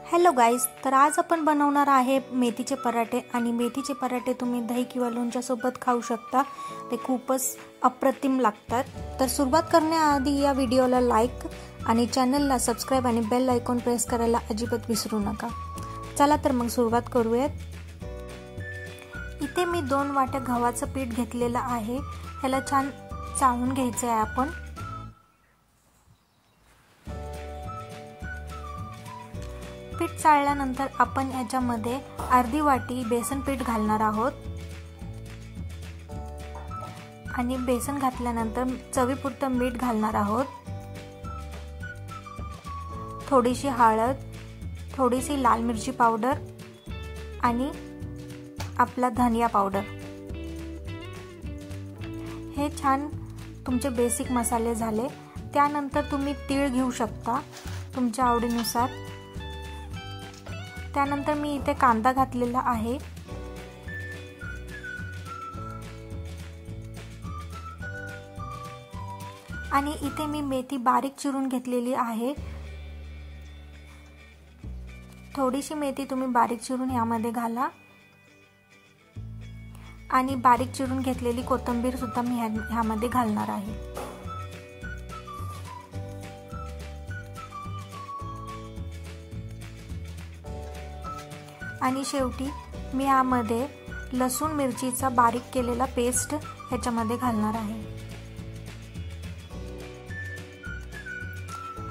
Hello guys, तर आज आपण बनवणार आहे मेथीचे पराठे। आणि मेथीचे पराठे तुम्ही दही किंवा लोणच्यासोबत खाऊ शकता। ते खूपच अप्रतिम लागतात। तर सुरुवात करण्याआधी या व्हिडिओला लाईक आणि चॅनलला सबस्क्राइब आणि बेल आयकॉन प्रेस करायला अजिबात विसरू नका। चला तर मग सुरुवात करूयात। इथे मी 2 वाट्या गव्हाचं पीठ घेतलेलं आहे। ह्याला छान चाळून घ्यायचं आहे आपण। पीठ चाळल्यानंतर आपण याच्यामध्ये अर्धी वाटी बेसन पीठ घालणार आहोत। आणि बेसन घातल्यानंतर चवीपुरतं मीठ घालणार आहोत। थोडीशी हळद, थोडीशी लाल मिरची पावडर आणि आपला धनिया पावडर। हे छान तुमचे बेसिक मसाले झाले। त्यानंतर तुम्ही तीळ घेऊ शकता तुमच्या आवडीनुसार। त्यानंतर मी इथे कांदा घातलेला आहे। आणि इथे मी मेथी बारीक चिरून घेतलेली आहे। थोडीशी मेथी तुम्ही बारीक चिरून यामध्ये घाला। आणि बारीक चिरून घेतलेली कोथिंबीर सुद्धा मी ह्यामध्ये घालणार आहे। आणि शेवटी मी यामध्ये लसूण मिरचीचा बारीक केलेला पेस्ट ह्याच्यामध्ये घालणार आहे।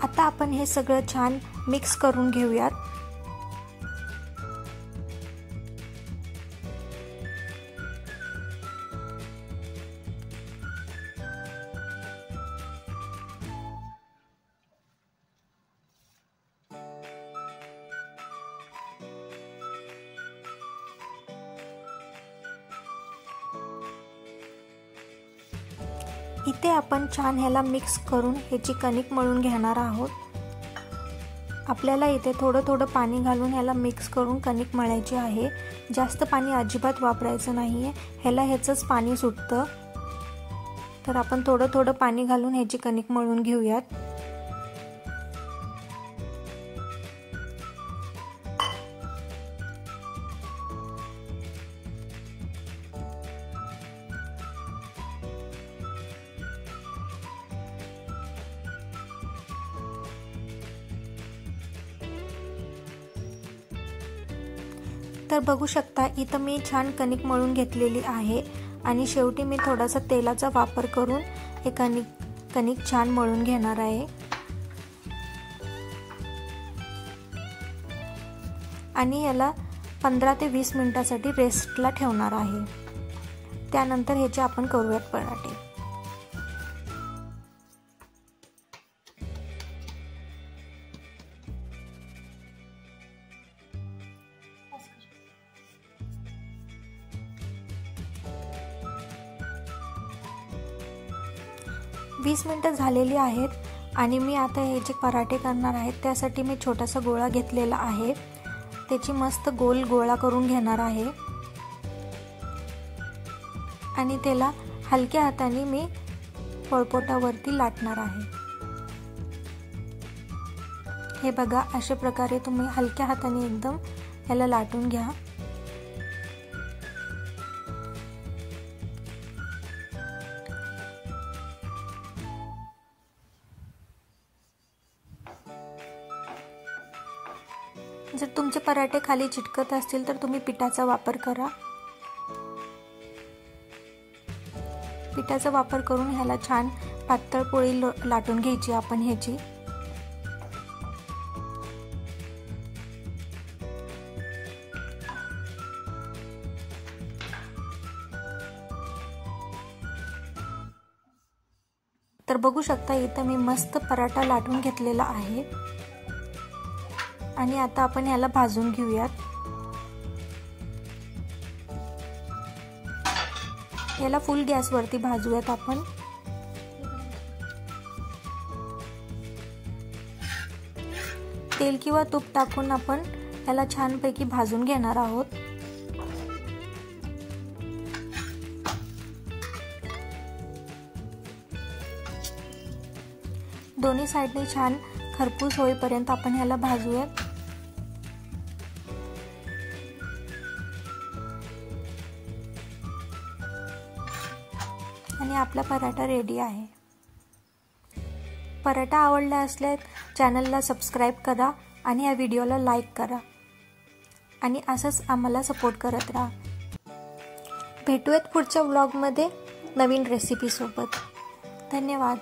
आता आपण हे सगळं छान मिक्स करून घेऊयात। इथे आपण छान ह्याला मिक्स करून ह्याची कणिक मळून घेणार आहोत। आपल्याला इथे थोडं थोडं पाणी घालून ह्याला मिक्स करून कणिक मळायची आहे। जास्त पाणी अजिबात वापरायचं नाहीये, ह्याला ह्याचंच पाणी सुटतं। तर आपण थोडं थोडं पाणी घालून ह्याची कणिक मळून घेऊयात। तर बघू शकता इथं मी छान कणिक मळून घेतलेली आहे। आणि शेवटी मी थोडासा तेलाचा वापर करून हे कणिक छान मळून घेणार आहे। आणि याला 15 ते 20 मिनिटांसाठी रेस्टला ठेवणार आहे। त्यानंतर ह्याचे आपण करूयात पराठे। वीस मिनिटं झालेली आहेत आणि मी आता हे जे पराठे करणार आहे त्यासाठी मी छोटासा गोळा घेतलेला आहे। त्याची मस्त गोल गोळा करून घेणार आहे। आणि त्याला हलक्या हाताने मी पळपोटावरती लाटणार आहे। हे बघा, अशा प्रकारे तुम्ही हलक्या हाताने एकदम याला लाटून घ्या। जर तुमचे पराठे खाली चिटकत असतील तर तुम्ही पिठाचा वापर करा। पिठाचा वापर करून ह्याला छान पातळ पोळी लाटून घ्यायची आपण ह्याची। तर बघू शकता इथं मी मस्त पराठा लाटून घेतलेला आहे। आणि आता आपण याला भाजून घेऊयात। याला फुल गॅसवरती भाजूयात आपण। तेल किंवा तूप टाकून आपण याला छानपैकी भाजून घेणार आहोत। दोन्ही साइडने छान खरपूस होईपर्यंत आपण ह्याला भाजूयात। आणि आपला पराठा रेडी आहे। पराठा आवडला असल्यास चॅनलला सबस्क्राईब करा आणि या व्हिडिओला लाईक करा आणि असंच आम्हाला सपोर्ट करत राहा। भेटूयात पुढच्या व्लॉगमध्ये नवीन रेसिपी सोबत। धन्यवाद।